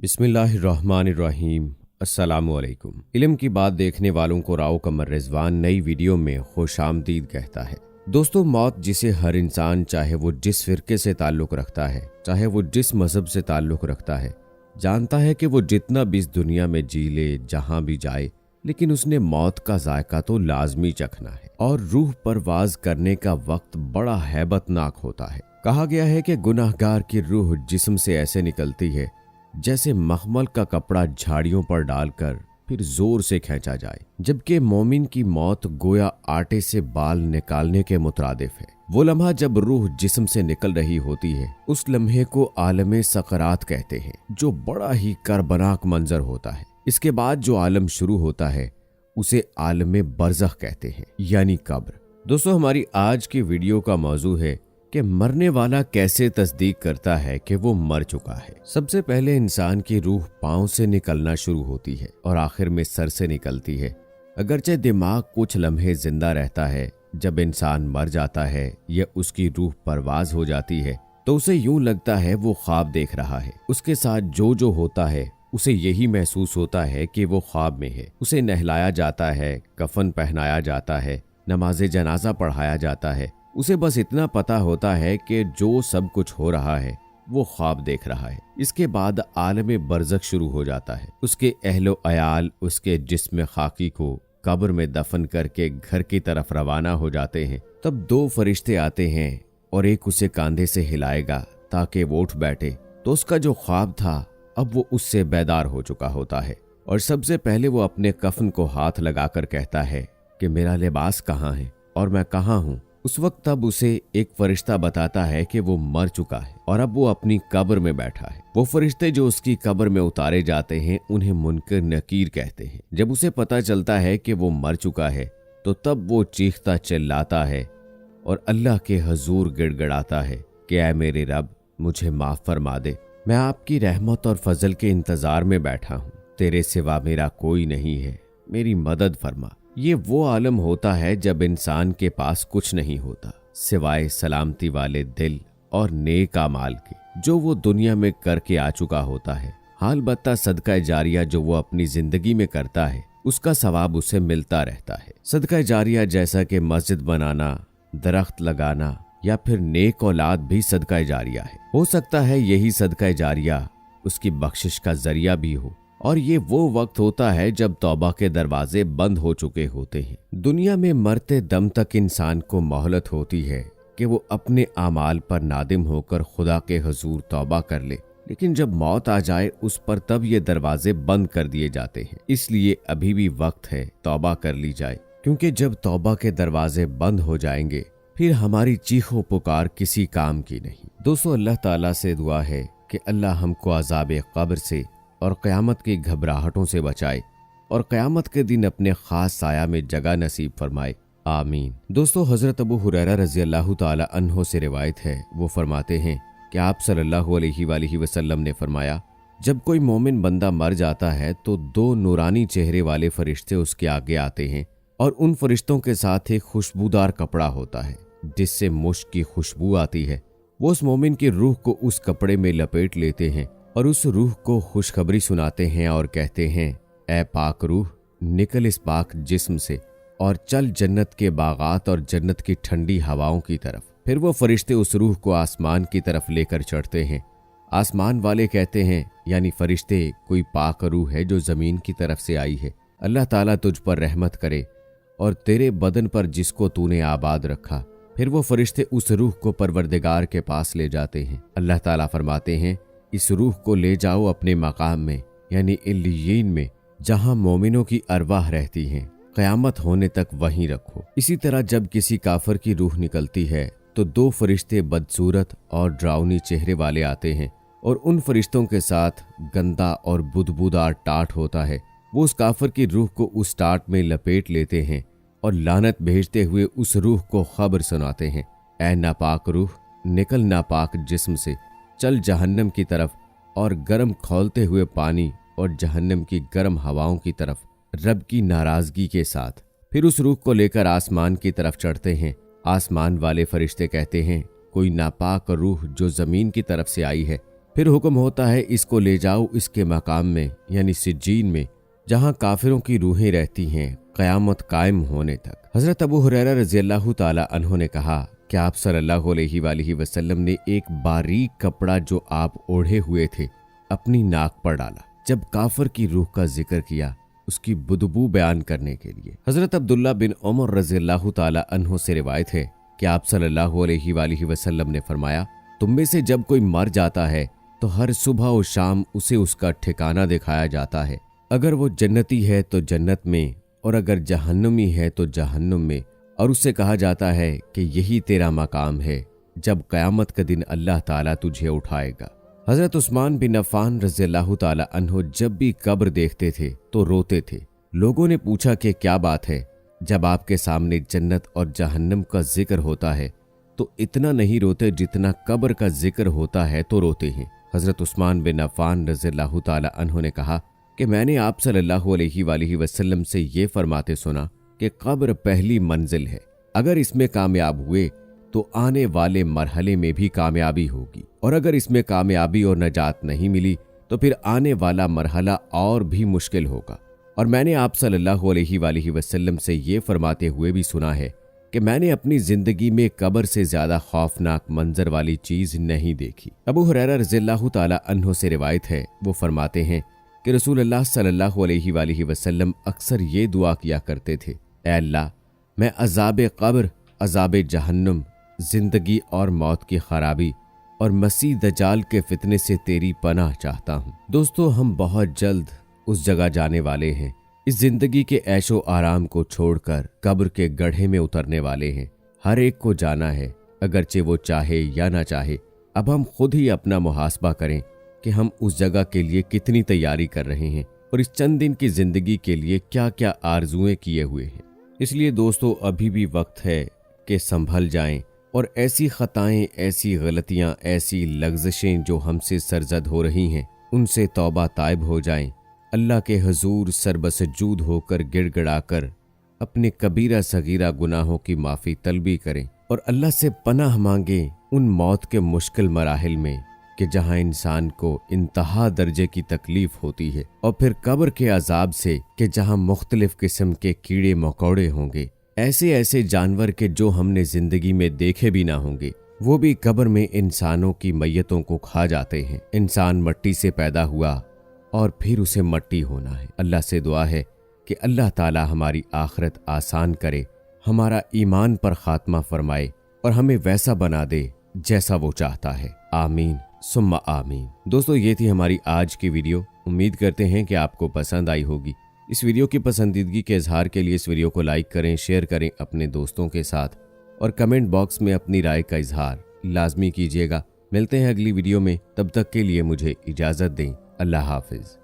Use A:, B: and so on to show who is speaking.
A: बिस्मिल्लाहिर्रहमानिर्रहीम। अस्सलामुअलैकुम। इल्म की बात देखने वालों को राव कमर रिजवान नई वीडियो में खुशामदीद कहता है। दोस्तों, मौत जिसे हर इंसान, चाहे वो जिस फिरके से ताल्लुक़ रखता है, चाहे वो जिस मजहब से ताल्लुक़ रखता है, जानता है कि वो जितना भी इस दुनिया में जी ले, जहाँ भी जाए, लेकिन उसने मौत का जायका तो लाजमी चखना है। और रूह परवाज करने का वक्त बड़ा हैबतनाक होता है। कहा गया है कि गुनाहगार की रूह जिस्म से ऐसे निकलती है जैसे मखमल का कपड़ा झाड़ियों पर डालकर फिर जोर से खींचा जाए, जबकि मोमिन की मौत गोया आटे से बाल निकालने के मुतरादिफ है। वो लम्हा जब रूह जिस्म से निकल रही होती है, उस लम्हे को आलमे सकरात कहते हैं, जो बड़ा ही करबनाक मंजर होता है। इसके बाद जो आलम शुरू होता है उसे आलमे बरज़ख कहते हैं, यानी कब्र। दोस्तों, हमारी आज की वीडियो का मौजू है कि मरने वाला कैसे तस्दीक करता है कि वो मर चुका है। सबसे पहले इंसान की रूह पांव से निकलना शुरू होती है और आखिर में सर से निकलती है। अगरचे दिमाग कुछ लम्हे जिंदा रहता है, जब इंसान मर जाता है या उसकी रूह परवाज हो जाती है तो उसे यूं लगता है वो ख्वाब देख रहा है। उसके साथ जो होता है उसे यही महसूस होता है कि वो ख्वाब में है। उसे नहलाया जाता है, कफन पहनाया जाता है, नमाज जनाजा पढ़ाया जाता है। उसे बस इतना पता होता है कि जो सब कुछ हो रहा है वो ख्वाब देख रहा है। इसके बाद आलम बरज़ख शुरू हो जाता है। उसके अहलो अयाल उसके जिस्म खाकी को कब्र में दफन करके घर की तरफ रवाना हो जाते हैं। तब दो फरिश्ते आते हैं और एक उसे कंधे से हिलाएगा ताकि वो उठ बैठे। तो उसका जो ख्वाब था अब वो उससे बेदार हो चुका होता है और सबसे पहले वो अपने कफन को हाथ लगाकर कहता है कि मेरा लिबास कहाँ है और मैं कहाँ हूँ। उस वक्त तब उसे एक फरिश्ता बताता है कि वो मर चुका है और अब वो अपनी कब्र में बैठा है। वो फरिश्ते जो उसकी कब्र में उतारे जाते हैं उन्हें मुनकर नकीर कहते हैं। जब उसे पता चलता है कि वो मर चुका है तो तब वो चीखता चिल्लाता है और अल्लाह के हजूर गिड़गिड़ाता है कि ऐ मेरे रब, मुझे माफ फरमा दे। मैं आपकी रहमत और फजल के इंतजार में बैठा हूँ। तेरे सिवा मेरा कोई नहीं है, मेरी मदद फरमा। ये वो आलम होता है जब इंसान के पास कुछ नहीं होता सिवाय सलामती वाले दिल और नेक अमाल के, जो वो दुनिया में करके आ चुका होता है। हाल बत्ता सदका जारिया जो वो अपनी जिंदगी में करता है उसका सवाब उसे मिलता रहता है। सदका जारिया जैसा कि मस्जिद बनाना, दरख्त लगाना या फिर नेक औलाद भी सदका जारिया है। हो सकता है यही सदका जारिया उसकी बख्शिश का जरिया भी हो। और ये वो वक्त होता है जब तौबा के दरवाजे बंद हो चुके होते हैं। दुनिया में मरते दम तक इंसान को मोहलत होती है कि वो अपने आमाल पर नादिम होकर खुदा के हुजूर तौबा कर ले, लेकिन जब मौत आ जाए उस पर तब ये दरवाजे बंद कर दिए जाते हैं। इसलिए अभी भी वक्त है तौबा कर ली जाए, क्योंकि जब तौबा के दरवाजे बंद हो जाएंगे फिर हमारी चीखो पुकार किसी काम की नहीं। दोस्तों, अल्लाह ताला से दुआ है कि अल्लाह हमको अज़ाब कब्र से और क़यामत की घबराहटों से बचाए और क़यामत के दिन अपने खास साया में जगह नसीब फरमाए, आमीन। दोस्तों, हज़रत अबू हुरैरा रज़ी अल्लाह ताला अन्हो से रिवायत है, वो फरमाते हैं कि आप सल्लल्लाहु अलैहि वसल्लम ने फरमाया, जब कोई मोमिन बंदा मर जाता है तो दो नूरानी चेहरे वाले फरिश्ते उसके आगे आते हैं और उन फरिश्तों के साथ एक खुशबूदार कपड़ा होता है जिससे मुश्क की खुशबू आती है। वो उस मोमिन की रूह को उस कपड़े में लपेट लेते हैं और उस रूह को खुशखबरी सुनाते हैं और कहते हैं, ऐ पाक रूह, निकल इस पाक जिस्म से और चल जन्नत के बागात और जन्नत की ठंडी हवाओं की तरफ। फिर वो फरिश्ते उस रूह को आसमान की तरफ लेकर चढ़ते हैं। आसमान वाले कहते हैं, यानी फरिश्ते, कोई पाक रूह है जो जमीन की तरफ से आई है। अल्लाह ताला तुझ पर रहमत करे और तेरे बदन पर जिसको तूने आबाद रखा। फिर वो फरिश्ते उस रूह को परवरदिगार के पास ले जाते हैं। अल्लाह ताला फरमाते हैं, इस रूह को ले जाओ अपने मकाम में, यानी इल्लियीन में, जहां मोमिनों की अरवाह रहती हैं। क़यामत होने तक वहीं रखो। इसी तरह जब किसी काफिर की रूह निकलती है तो दो फरिश्ते बदसूरत और डरावनी चेहरे वाले आते हैं और उन फरिश्तों के साथ गंदा और बुदबूदार टाट होता है। वो उस काफिर की रूह को उस टाट में लपेट लेते हैं और लानत भेजते हुए उस रूह को खबर सुनाते हैं, ऐ नापाक रूह, निकल नापाक जिस्म से, चल जहन्नम की तरफ और गर्म खौलते हुए पानी और जहन्नम की गर्म हवाओं की तरफ रब की नाराजगी के साथ। फिर उस रूह को लेकर आसमान की तरफ चढ़ते हैं। आसमान वाले फरिश्ते कहते हैं, कोई नापाक रूह जो जमीन की तरफ से आई है फिर हुक्म होता है इसको ले जाओ इसके मकाम में यानी सिज्जीन में, जहां काफिरों की रूहें रहती हैं क़यामत कायम होने तक। हजरत अबू हुरैरा रज़ियल्लाहु ताला अन्हु ने कहा कि आप सल्लल्लाहु अलैहि वसल्लम ने एक बारीक कपड़ा जो आप ओढ़े हुए थे अपनी नाक पर डाला जब काफिर की रूह का जिक्र किया, उसकी बुदबू बयान करने के लिए। हजरत अब्दुल्ला बिन उमर रज़ियल्लाहु ताला अन्हु से रिवायत है कि आप सल्लल्लाहु अलैहि वसल्लम ने फरमाया, तुम में से जब कोई मर जाता है तो हर सुबह और शाम उसे उसका ठिकाना दिखाया जाता है। अगर वो जन्नती है तो जन्नत में, और अगर जहन्नुमी है तो जहन्नुम में, और उससे कहा जाता है कि यही तेरा मकाम है जब क़यामत का दिन अल्लाह ताला तुझे उठाएगा। हजरत उस्मान बिन अफ़्फ़ान रज़ियल्लाहु ताला अन्हु जब भी कब्र देखते थे तो रोते थे। लोगों ने पूछा कि क्या बात है, जब आपके सामने जन्नत और जहन्नम का जिक्र होता है तो इतना नहीं रोते जितना कब्र का जिक्र होता है तो रोते हैं। हजरत उस्मान बिन अफ़्फ़ान रज़ियल्लाहु ताला अन्हु ने कहा कि मैंने आप सल्लल्लाहु अलैहि वसल्लम से ये फरमाते सुना कि कब्र पहली मंजिल है, अगर इसमें कामयाब हुए तो आने वाले मरहले में भी कामयाबी होगी, और अगर इसमें कामयाबी और नजात नहीं मिली तो फिर आने वाला मरहला और भी मुश्किल होगा। और मैंने आप सल्लल्लाहु अलैहि वसल्लम से ये फरमाते हुए भी सुना है कि मैंने अपनी जिंदगी में कब्र से ज्यादा खौफनाक मंजर वाली चीज नहीं देखी। अबू हुरैरा रज़ियल्लाहु ताला अन्हु से रिवायत है, वो फरमाते हैं कि रसूलुल्लाह सल्लल्लाहु अलैहि वसल्लम अक्सर ये दुआ किया करते थे, ऐ अल्लाह, मैं अज़ाब कब्र, अज़ाब जहन्नुम, जिंदगी और मौत की खराबी और मसीह दज्जाल के फितने से तेरी पनाह चाहता हूँ। दोस्तों, हम बहुत जल्द उस जगह जाने वाले हैं। इस जिंदगी के ऐशो आराम को छोड़कर कब्र के गड्ढे में उतरने वाले हैं। हर एक को जाना है, अगरचे वो चाहे या ना चाहे। अब हम खुद ही अपना मुहासबा करें कि हम उस जगह के लिए कितनी तैयारी कर रहे हैं और इस चंद दिन की जिंदगी के लिए क्या क्या आरजुएं किए हुए हैं। इसलिए दोस्तों, अभी भी वक्त है कि संभल जाएं और ऐसी खताएं, ऐसी गलतियां, ऐसी लग्ज़िशें जो हमसे सरजद हो रही हैं उनसे तौबा ताइब हो जाएं। अल्लाह के हुजूर सरबसजूद होकर गिड़गिड़ाकर अपने कबीरा सगीरा गुनाहों की माफ़ी तलबी करें और अल्लाह से पनाह मांगें उन मौत के मुश्किल मराहिल में कि जहां इंसान को इंतहा दर्जे की तकलीफ होती है, और फिर कब्र के अजाब से कि जहां मुख्तलिफ किस्म के कीड़े मकोड़े होंगे, ऐसे ऐसे जानवर के जो हमने जिंदगी में देखे भी ना होंगे, वो भी कब्र में इंसानों की मैयतों को खा जाते हैं। इंसान मट्टी से पैदा हुआ और फिर उसे मट्टी होना है। अल्लाह से दुआ है कि अल्लाह ताला हमारी आखिरत आसान करे, हमारा ईमान पर खात्मा फरमाए और हमें वैसा बना दे जैसा वो चाहता है। आमीन सुम्मा आमीन। दोस्तों, ये थी हमारी आज की वीडियो। उम्मीद करते हैं कि आपको पसंद आई होगी। इस वीडियो की पसंदीदगी के इजहार के लिए इस वीडियो को लाइक करें, शेयर करें अपने दोस्तों के साथ और कमेंट बॉक्स में अपनी राय का इजहार लाजमी कीजिएगा। मिलते हैं अगली वीडियो में, तब तक के लिए मुझे इजाज़त दें। अल्लाह हाफिज।